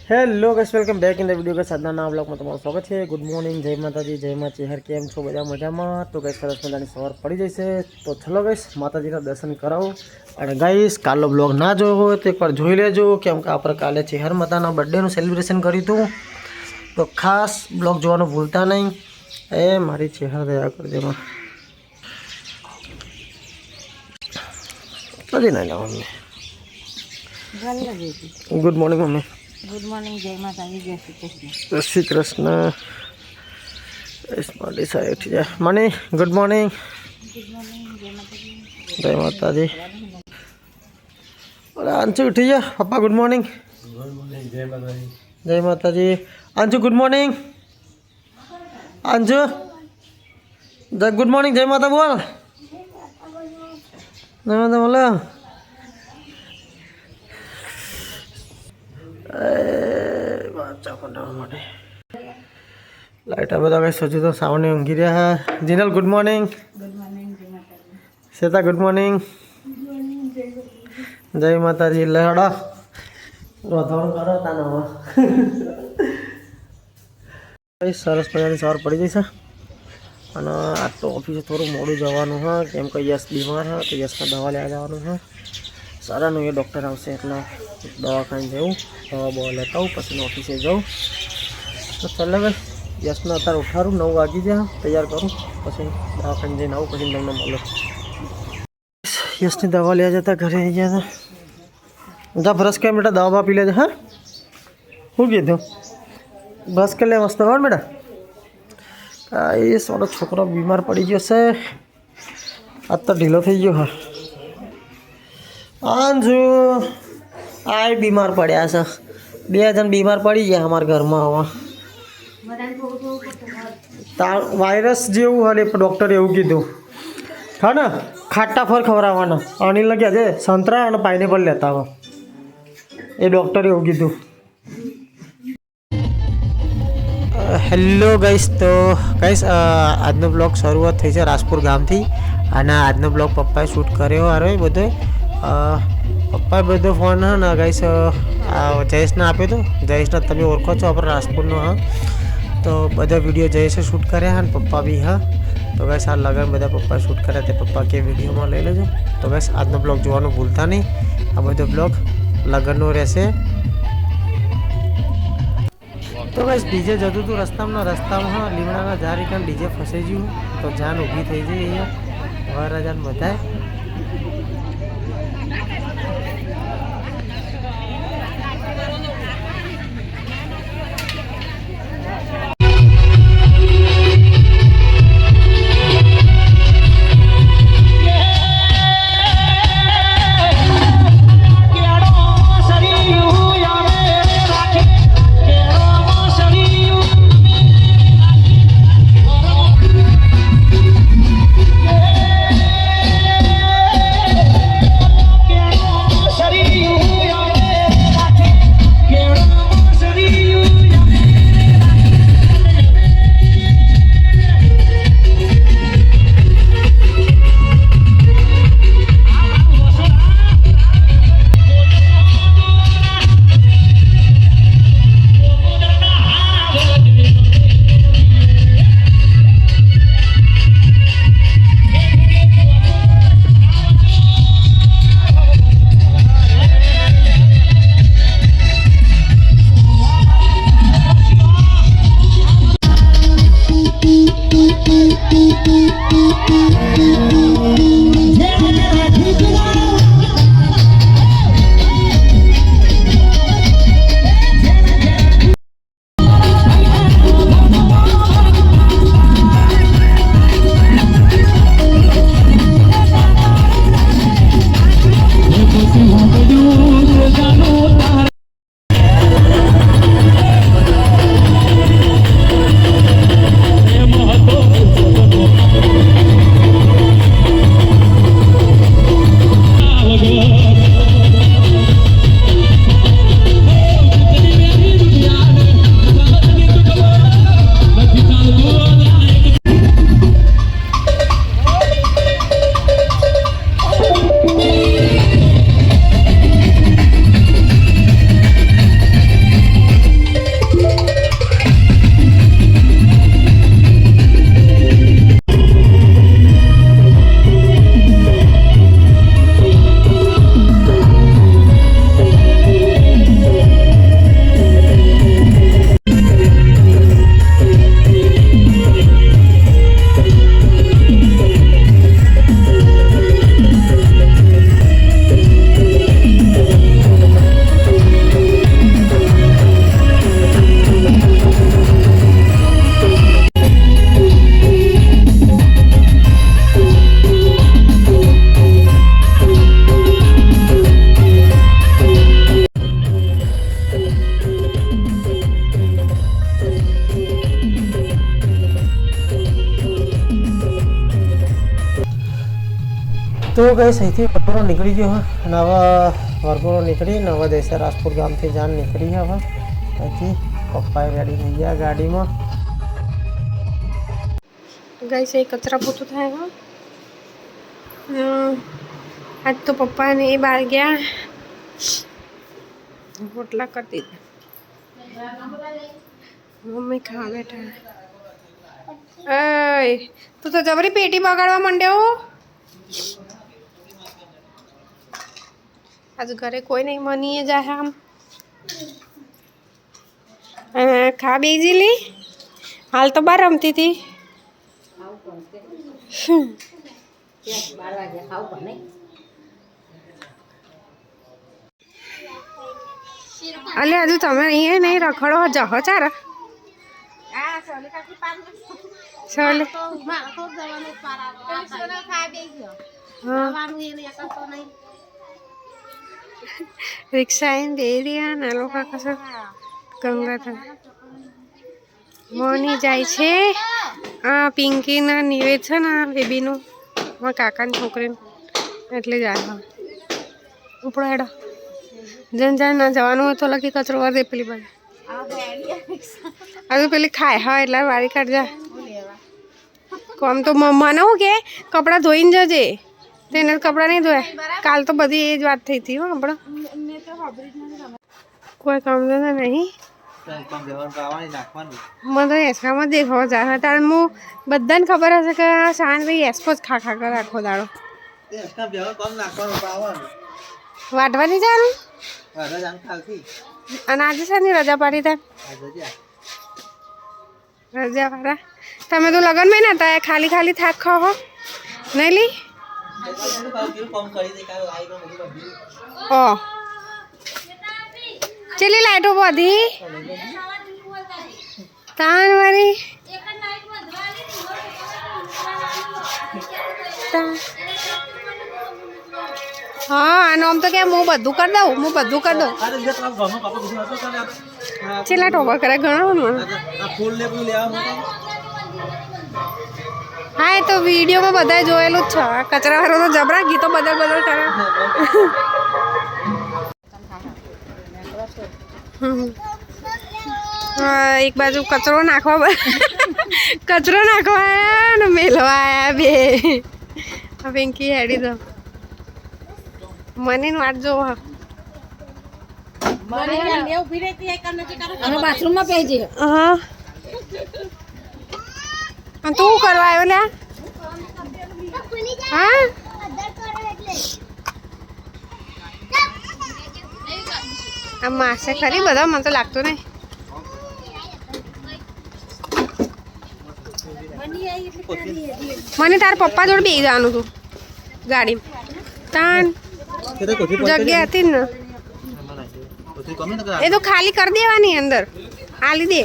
Hello guys, welcome back in the video guys. આજના નવા બ્લોગમાં તમારું સ્વાગત છે. ગુડ મોર્નિંગ, જય માતાજી, જય મા ચેહર. કેમ છો બધા? મજામાં? તો ગાઈસ સરસ મજાની સવાર પડી જશે. તો ચલો ગાઈસ, માતાજીના દર્શન કરાવો. અને ગાઈસ, કાલનો બ્લોગ ના જોયો હોય તો એકવાર જોઈ લેજો, કેમ કે આપણે કાલે ચેહર માતાના બર્થડેનું સેલિબ્રેશન કર્યું હતું. તો ખાસ બ્લોગ જોવાનું ભૂલતા નહીં. એ મારી ચેહર દયા કરજે માં. નથી ના mummy. Good morning mummy. Good morning, જય માતાજી, જય શ્રી કૃષ્ણ. જય શ્રી કૃષ્ણ. મારી સાહેબ ઉઠી જાય. Money good morning. Good morning, જય માતાજી. જય માતાજી. અરે અંશુ ઉઠી જા. પપ્પા ગુડ મોર્નિંગ. ગુડ મોર્નિંગ, જય માતાજી. જય માતાજી. Anshu good morning. Anshu good morning, જય માતા બોલ. જય માતા બોલો. લાઈટ આ બધા કઈ સોચું તો સાવને ઊંઘી રહ્યા. Jinal good morning. Good morning, જય માતાજી. Shweta good morning. જય માતાજી. લહડા રોધવાનું કરો તાનો હવે સરસ મજાની સવાર પડી જશે. અને આજ તો ઓફિસે થોડું મોડું જવાનું હા, કેમ કે યશ બીમાર હા, તો યશને દવા લેવા જવાનું હા. સારાનું એ ડૉક્ટર આવશે એટલે દવાખાને જવું, દવા બવા લેતા આવું, પછી ઓફિસે જાઉં. તો ચાલે ભાઈ, યશને અત્યારે ઉઠાડું, 9 વાગી જાય, તૈયાર કરું, પછી દવાખાને જઈને આવું, પછી તમને મળો. યશની દવા લેવા જતા ઘરે આવી ગયા હતા. જા બ્રશ કરી બેટા, દવા પી લેજે. હા શું કીધું? બ્રશ કરી લે મસ્ત વાર બેટા. એ સોનો છોકરો બીમાર પડી ગયો છે, આજ તો ઢીલો થઈ ગયો. હા અંજુ આ બીમાર પડ્યા છે. 2 જણ બીમાર પડી ગયા અમારા ઘરમાં. હવે વાયરસ જેવું હાલે, ડૉક્ટરે એવું કીધું. હા ને, ખાટા ફળ ખવડાવવાના. અનિલ લગ્યા છે સંતરા અને પાઇનેપલ લેતા હવે, એ ડૉક્ટરે એવું કીધું. હેલો ગાઈસ, તો ગાઈસ આજનો બ્લોગ શરૂઆત થઈ છે રાજપુર ગામથી. અને આજનો બ્લોગ પપ્પાએ શૂટ કર્યો હારો બધો. પપ્પાએ બધો ફોન હા ને ગાઈસ જયેશને આપ્યો હતો. જયેશને તમે ઓળખો છો આપણે રાજપુરનો. હા, તો બધા વિડીયો જયેશે શૂટ કર્યા હા, ને પપ્પા બી. હા, તો ગાઈસ આ લગન બધા પપ્પાએ શૂટ કર્યા, તે પપ્પા કે વિડીયોમાં લઈ લેજો. તો ગાઈસ આજનો બ્લોગ જોવાનું ભૂલતા નહીં. આ બધો બ્લોગ લગનનો રહેશે. તો ગાઈસ ડીજે જતું હતું રસ્તામાં હા, લીમડાના ઝાડ કાન ડીજે ફસાઈ ગયું. તો જાન ઊભી થઈ જાય અહીંયા વરરાજાને બધાય. તો ગઈ અહીંથી વરઘોડો નીકળી ગયો અને હવે વરઘોડો નીકળીને હવે દેશે રાજપુર ગામથી જાન નીકળી હવે અહીંથી પપ્પાએ રેડી થઈ ગયા ગાડીમાં. ગાઈસ એ કચરા પોતું થાય હા. આજ તો પપ્પા ને એ બહાર ગયા રોટલા કરી દીધા. મમ્મી ખાવા બેઠા. અય તું તો જબરી પેટી બગાડવા માંડ્યો. આજ ઘરે કોઈ નહીં મનીએ જાય આમ ખા બેજીલી હાલ તો બહાર રમતી હતી. અલે હજુ તમે નહીં નહીં રખડો જહો ચાર સોલે રિક્ષા આવીને દે રહ્યા ને લોકો કશો ગંગા મોની જાય છે. આ પિંકીના નિવેદ છે ને બેબીનું મારા કાકાની છોકરીનું એટલે જાય ઉપડો હેડો જન જાય ના જવાનું હોય તો લખી કચરો વાર દે પેલી બાજુ હજુ પેલી ખાય હા એટલે વારી કાઢ જા. કોમ તો મને હું કે કપડાં ધોઈને જજે તેને કપડાં નહીં ધોયા કાલ તો બધી એ જ વાત થઈ હતી હો આપણે કોઈ કામ ધંધા નહીં. મને તો એસકામાં દેખાવો જાય તારે હું બધાને ખબર હશે કે શાંત ભાઈ એસકો જ ખા કરે આખો દાડો વાટવાની જવાનું. અને આજે શાની રજા પાડી તાર રજા પાડા તમે તો લગનમાં ના હતા ખાલી ખાલી થાક ખાઓ નહીં લી ઓ ચેલી લાઈટો બધી તાન વારી હા આનો આમ તો કે હું બધું કરી દઉં છેલ્લા ટોપા કરે ઘણો હા એ તો વિડીયોમાં બધા જોયેલું જ છે કચરા વાળો તો જબરા ગીતો બદલ કરે. એક બાજુ કચરો નાખવા ને મેલવા બે પિંકી હેડી દો મને વાટ જો બાથરૂમમાં પહેજી હા તું કરવા આવ્યો લ્યા હા આ માસે ખરી બધા મને તો લાગતું નહીં. મને તારા પપ્પા જોડે બેસી જવાનું હતું ગાડીમાં તાન જગ્યા હતી ને એ તો ખાલી કરી દેવાની અંદર આલી દે.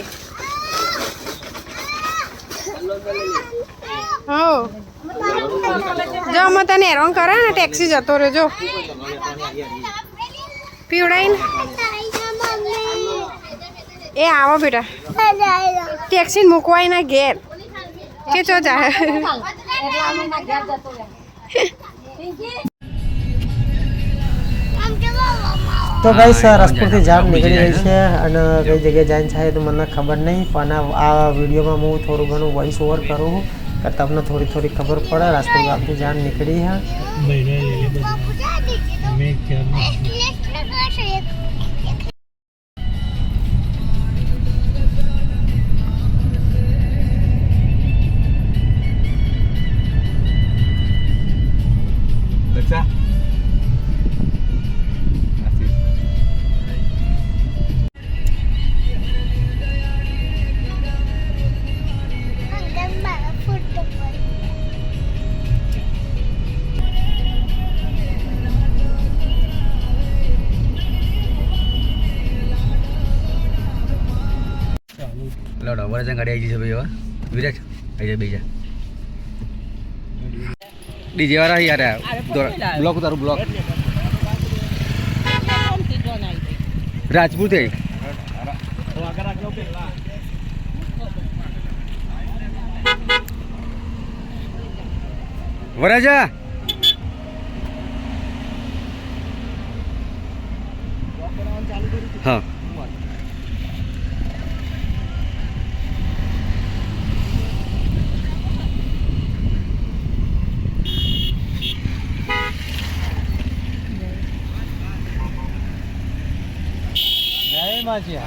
હો જો અમે તને હેરાન કરે ને ટેક્સી જતો રહ્યો જો પીવડાઈને એ આવો બેટા ટેક્સી મૂકવાય ના ઘેર કે ચો જાય. તો ગાઈસ રાજપુરથી જામ નીકળી રહી છે અને કઈ જગ્યાએ જઈને થાય તો મને ખબર નહીં પણ આ વિડીયોમાં હું થોડું ઘણું વોઇસ ઓવર કરું કે તમને થોડી ખબર પડે. રાજપુર ગામથી જાન નીકળી હા વરસાદ ગાડી આવી છે ભાઈ હવે વિરાજ આવી જાય બીજા ડીજે વાળા યાર બ્લોક તારું બ્લોક રાજપુર થઈ વરાજા હા જય માજી.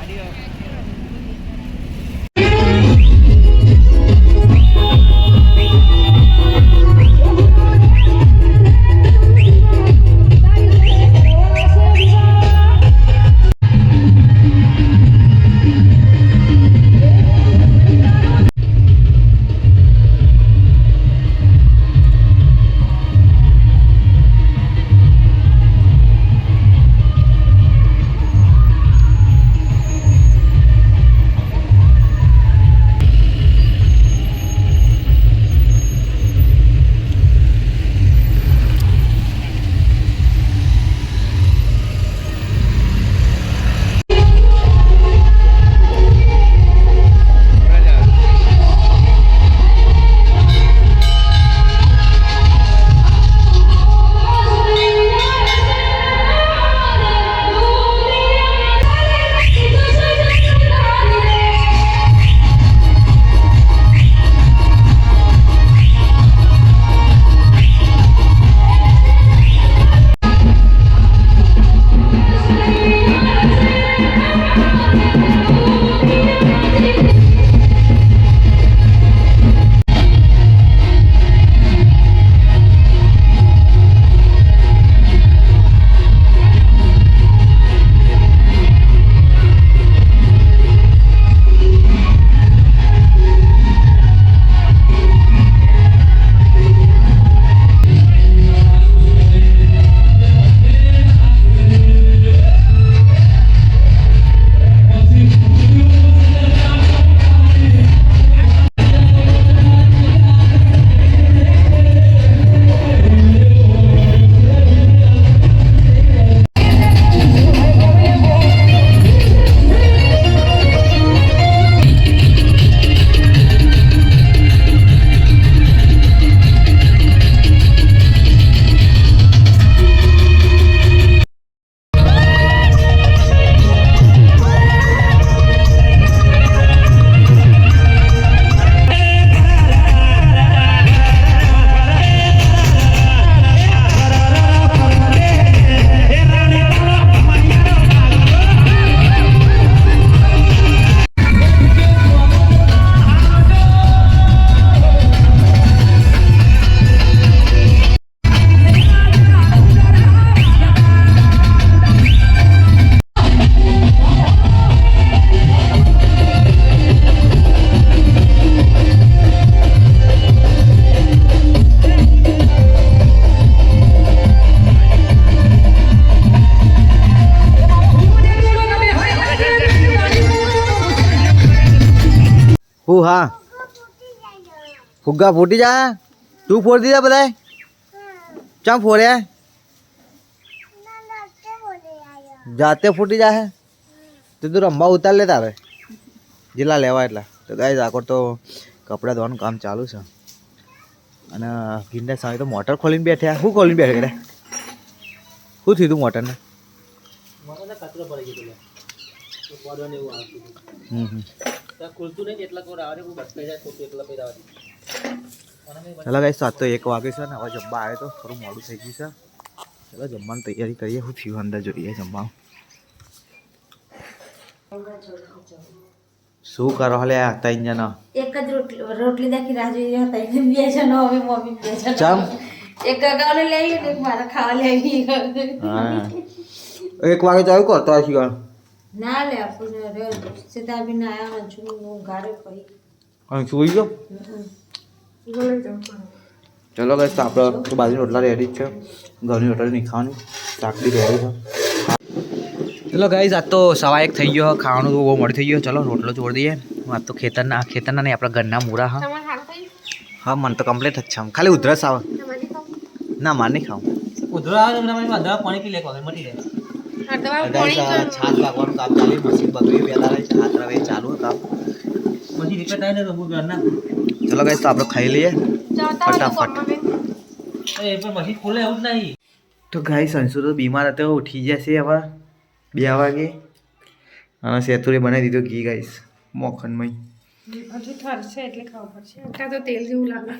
હું હા ફુગ્ગા ફૂટી જા તું ફોડી દીધા બધાય ચમ ફોડ્યા જાતે ફૂટી જાય તો તું રમવા ઉતાર લે તારે જેટલા લેવા એટલા તો ગાઈસ આખો તો કપડાં ધોવાનું કામ ચાલુ છે અને ગિરનાર સામે તો મોટર ખોલીને બેઠ્યા શું ખોલીને બેઠા કરે શું થયું તું મોટરને ચાલો ગાઈસ 7 તો 1 વાગે છે ને હવે જમવા આવે તો થોડું મોડું થઈ ગયું છે ચાલો જમવાની તૈયારી કરીએ શું થયું અંદર જોઈએ જમવાનું શું કરો હલે આ ત્રણ જણા એક જ રોટલી દાખી રાહ જોઈ રહ્યા હતા એને બે જણ હવે મમ્મી બે જણ ચમ એક ગાવલે લઈ આવ્યો ને એક મારા ખાવા લઈ આવી હા 1 વાગે તો આવ્યું કરતો આ શીખણ ના લે આપણે સીધા બી ના આવ્યા છું હું ગાડે પડી અને સુઈ ગયો ચલો ગાઈસ તો આપણે તો બાજરી રોટલા રેડી છે ઘરની રોટલી નહીં ખાવાની શાકડી રેડી છે ચલો ગાઈસ આજ તો 1:15 થઈ ગયો ખાવાનું તો બહુ મોડું થઈ ગયો ચલો રોટલો જોડી દઈએ આજ તો ખેતરના નહીં આપણા ઘરના મૂળા હા હા મને તો કમ્પ્લીટ જ છે ખાલી ઉધરસ આવે ના માર નહીં ખાવું ઉધરા આવે ને દવા પાણી પી લે વગર મટી જાય છાત લાગવાનું કામ ચાલે મશીન બગડી પેલા રહી હાથ રવે ચાલુ કામ પછી રિપેર થાય ને તો હું ઘર ના ચલો ગાઈસ તો આપણે ખાઈ લઈએ ફટાફટ એ પણ મશીન ખોલે એવું જ નહીં તો ગાઈસ અંશુ તો બીમાર હતો ઉઠી જશે હવે 2 વાગે અને સેતુરે બનાવી દીધું ઘી ગાઈસ મોખનમય. હજુ ઠરશે એટલે ખાવું પડશે. અત્યારે તો તેલ જેવું લાગે.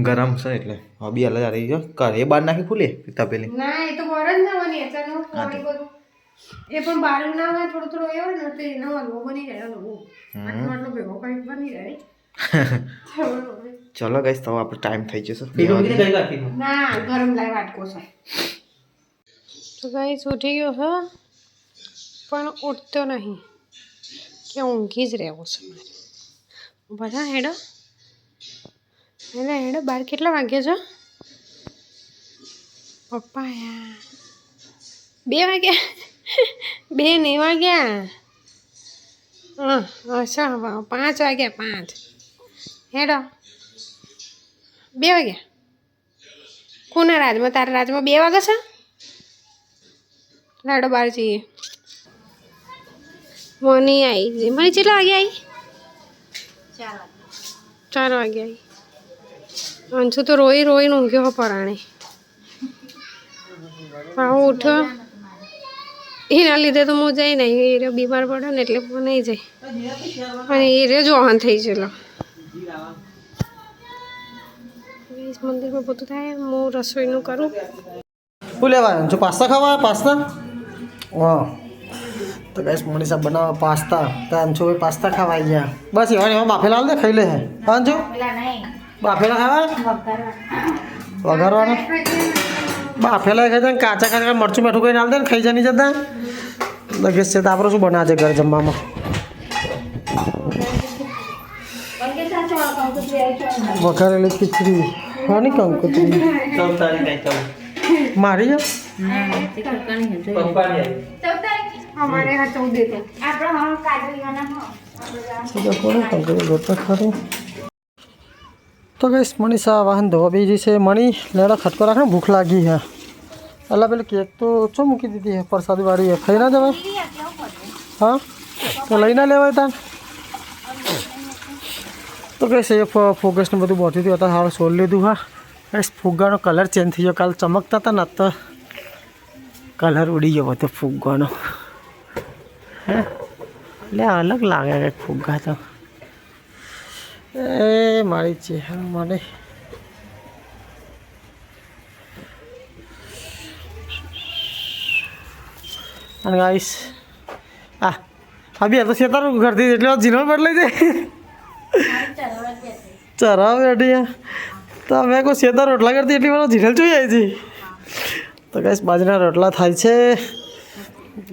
ગરમ છે એટલે હબી અલગ આવી ગયો કરે બાર નાખી ફૂલે તપેલી. ના એ તો બહાર જ ના બની અત્યારે પાણી બધું એ પણ બહાર ના હોય થોડું થોડું એ હોય ને તો એનો હલવો બની જાય હલવો આટલો ભેગો કંઈક બની જાય. ચલો ગાઈસ તો આપણે ટાઈમ થઈ જશે. ના ગરમ લાય વાટકો છે. તો ગાઈસ ઉઠી ગયો છે પણ ઉઠતો નહીં કે ઊંઘી જ રહેવો છે મારે. બધા હેડો હેડો બાર કેટલા વાગ્યા છે પપ્પા યાર 2 વાગ્યા 2 નહીં વાગ્યા અચ્છા 5 વાગ્યા 5 હેડો 2 વાગ્યા કોના રાજમાં તારા રાજમાં 2 વાગે છે લાડો બહાર જઈએ મની આવી મની કેટલા વાગે આવી 4 વાગે આવી અંશુ તો રોઈને ઊંઘ્યો પરાણે આવું ઉઠ્યો એના લીધે તો હું જઈ નહીં એ રહ્યો બીમાર પડે ને એટલે હું નહીં જઈ અને એ રહ્યો જોહન થઈ ગયેલો મંદિરમાં બધું થાય હું રસોઈનું કરું. શું લેવા જો પાસ્તા ખાવા પાસ્તા હા તો ગાઈસ મનીષા બનાવવા પાસ્તા તો અંશુ ભાઈ પાસ્તા ખાવા આવી ગયા બસ એમાં બાફેલા હાલ દે ખાઈ લે હે અંશુ બાફેલા ખાવા વઘારવાના બાફેલા ખાઈ જાય કાચા કાચા મરચું મીઠું કરીને હાલ દે ને ખાઈ જાય નહીં જતા લગેજ છે તો આપણે શું બનાવે છે ઘર જમવામાં વઘારેલી ખીચડી હા નહીં કંકોત્રી મારી જાઓ અમારે હા 14 તો ગઈશ મનીષા વાહન ધોવા બીજી છે મણી લેડો ખટકો રાખે ભૂખ લાગી હે અલા પેલી કેક તો શું મૂકી દીધી હે પ્રસાદી વાળી ખાઈ ના જવાય હા તો લઈ ના લેવાય તાન તો કહીશ એ ફોકસને બધું બોતી હતું અત્યારે હાલ સોલ લીધું હા કહીશ ફુગ્ગાનો કલર ચેન્જ થઈ ગયો કાલ ચમકતા હતા ને તો કલર ઉડી ગયો બધો ફુગ્ગાનો હે એટલે અલગ લાગે કંઈક ફુગ્ગા તો એ મારી છે મને અને ગાઈશ અભી તો શેતારું કરતી એટલે જીનો બદલાઈ જાય ચરાવ બેઠી તો અમે કોઈ શેતા રોટલા કરતી એટલી વાર જીનલ જોઈ આવી હતી તો ગાઈશ બાજરીના રોટલા થાય છે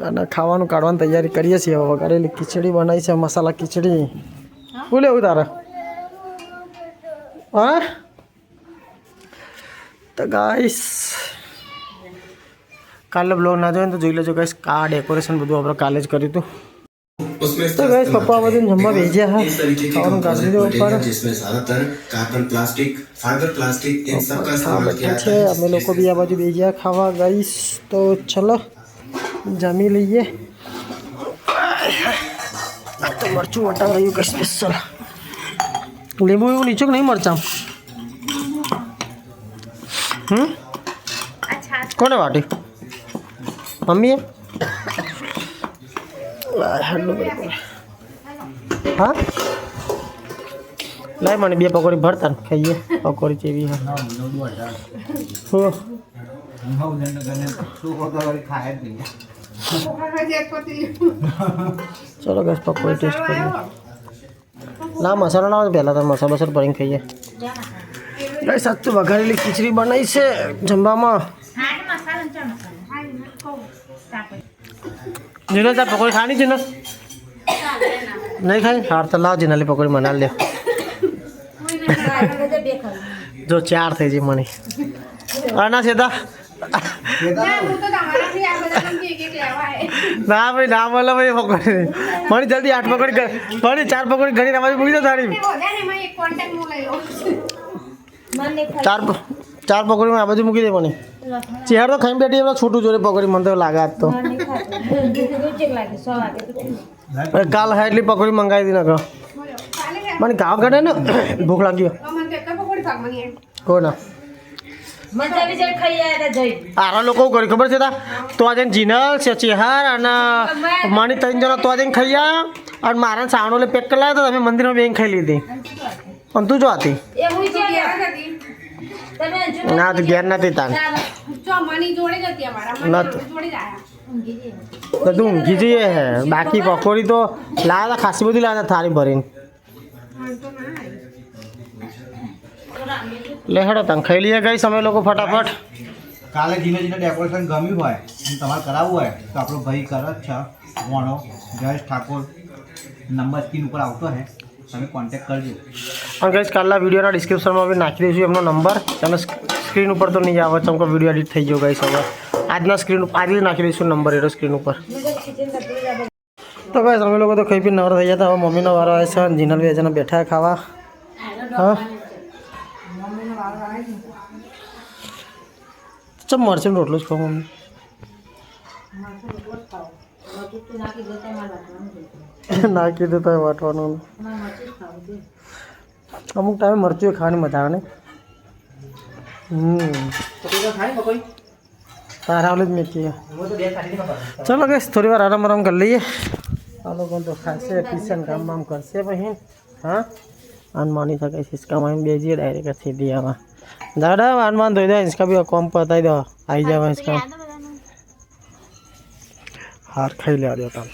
અને ખાવાનું કાઢવાની તૈયારી કરીએ છીએ હવે વઘારેલી ખીચડી બનાવી છે મસાલા ખીચડી શું લેવું તારે હા તો ગાઈસ કાલે બ્લોગ ના જોઈને તો જોઈ લેજો ગાઈસ કા ડેકોરેશન બધું આપણે કાલે જ કર્યું હતું तो गाइस पप्पा બધું જમવા ભેજ્યા હા ખાવાનું કાઢી દીધું ઉપર जिसमें ज्यादातर carbon plastic fibre plastic in सब का इस्तेमाल किया છે અમે લોકો બી આ બાજુ ભેજ્યા ખાવા ગાઈસ તો ચલો જમી લઈએ આ તો મરચું વટા રહ્યું કે સ્પેશિયલ લીંબુ એવું નીચું નહીં મરચાં કોને વાટી મમ્મીએ હા લાય મને 2 પકોડી ભરતા ને ખાઈએ પકોડી જેવી ચલો ગેસ પકોડી ટેસ્ટ કરીએ ના મસાલો ના આવે પહેલાં તો મસાલો બસર ભરીને ખાઈએ ગાઈસ સાચું વઘારેલી ખીચડી બનાવી છે જમવામાં જીનો તાર પકોડી ખાની જીનો નહીં ખાઈ હાર તો લાવ જીનાલી પકોડી મના લે જો 4 થઈ જઈ મને હા ના સીધા ના ભાઈ ના બોલો ભાઈ પકોડી મારી જલ્દી 8 પકોડી મારી 4 પકોડી ઘણી રમાજી મૂકી દો તારી 4 પકોડી આ બાજુ મૂકી દે મને ચેહર તો ખાઈ બેઠી એમને છૂટું જોડે પકોડી મને તો લાગે આજ તો કાલ હા એટલી પકોડી મંગાવી દી નાખો મને ગાવ કાઢે ને ભૂખ લાગી કોના મજા બી જે ખાઈ આવ્યા હતા જઈ આરા લોકો શું કર્યું ખબર છે તા તો આજે જીનલ છે ચેહાર અને માની 3 જણા તો આજે ખાઈ આવ્યા અને મારા સાવણો પેક કરી લાવ્યા તો તમે મંદિરમાં બેન ખાઈ લીધી પણ તું જો હતી એવું છે તમે હજુ ના તો ઘેર નથી તાન મની જોડે જ હતી અમારા નથી જોડે જ આવ્યા બધું ઊંઘી જઈએ હે બાકી પકોડી તો લાવ્યા હતા ખાસી બધી લાવ્યા હતા થાળી ભરીને લે હેડો તને ખાઈ લઈએ ગઈ અમે લોકો ફટાફટ કાલે જીને ડેકોરેશન ગમ્યું હોય અને તમારે કરાવવું હોય તો આપણો ભાઈ કરે જ છે વણો જયેશ ઠાકોર નંબર સ્ક્રીન ઉપર આવતો હે તમે કોન્ટેક્ટ કરજો અને ગઈશ કાલના વિડીયોના ડિસ્ક્રિપ્શનમાં બી નાખી દઈશું એમનો નંબર તમે સ્ક્રીન ઉપર તો નહીં આવે ચમકો વિડીયો એડિટ થઈ ગયો ગઈશ હવે આજના સ્ક્રીન ઉપર આજે નાખી દઈશું નંબર એનો સ્ક્રીન ઉપર તો ગઈશ અમે લોકો તો ખાઈ પી નવરા થઈ જતા હવે મમ્મીનો વારો આવે છે અને જીનલ બે જણા બેઠા ખાવા હા ચમ મરચું રોટલો જ ખાવ મમ્મી નાખી દેતા વાટવાનું અમુક ટાઈમે મરચું ખાવાની મજા આવે ને તારા વાળી જ મેચી ચલો કે થોડી વાર આરામ આરામ કરી લઈએ આ લોકો તો ખાશે ટ્યુશન કામ બામ કરશે પછી હા આન માની શકે હિંચકામાં બે જઈએ ડાયરેક્ટ સીધી આમાં દાદા વાનમાં ધોઈ દો હિંચકા બી કોમ પતાવી દો આવી જાવ હિંચકા હાર ખાઈ લેવા દો તમે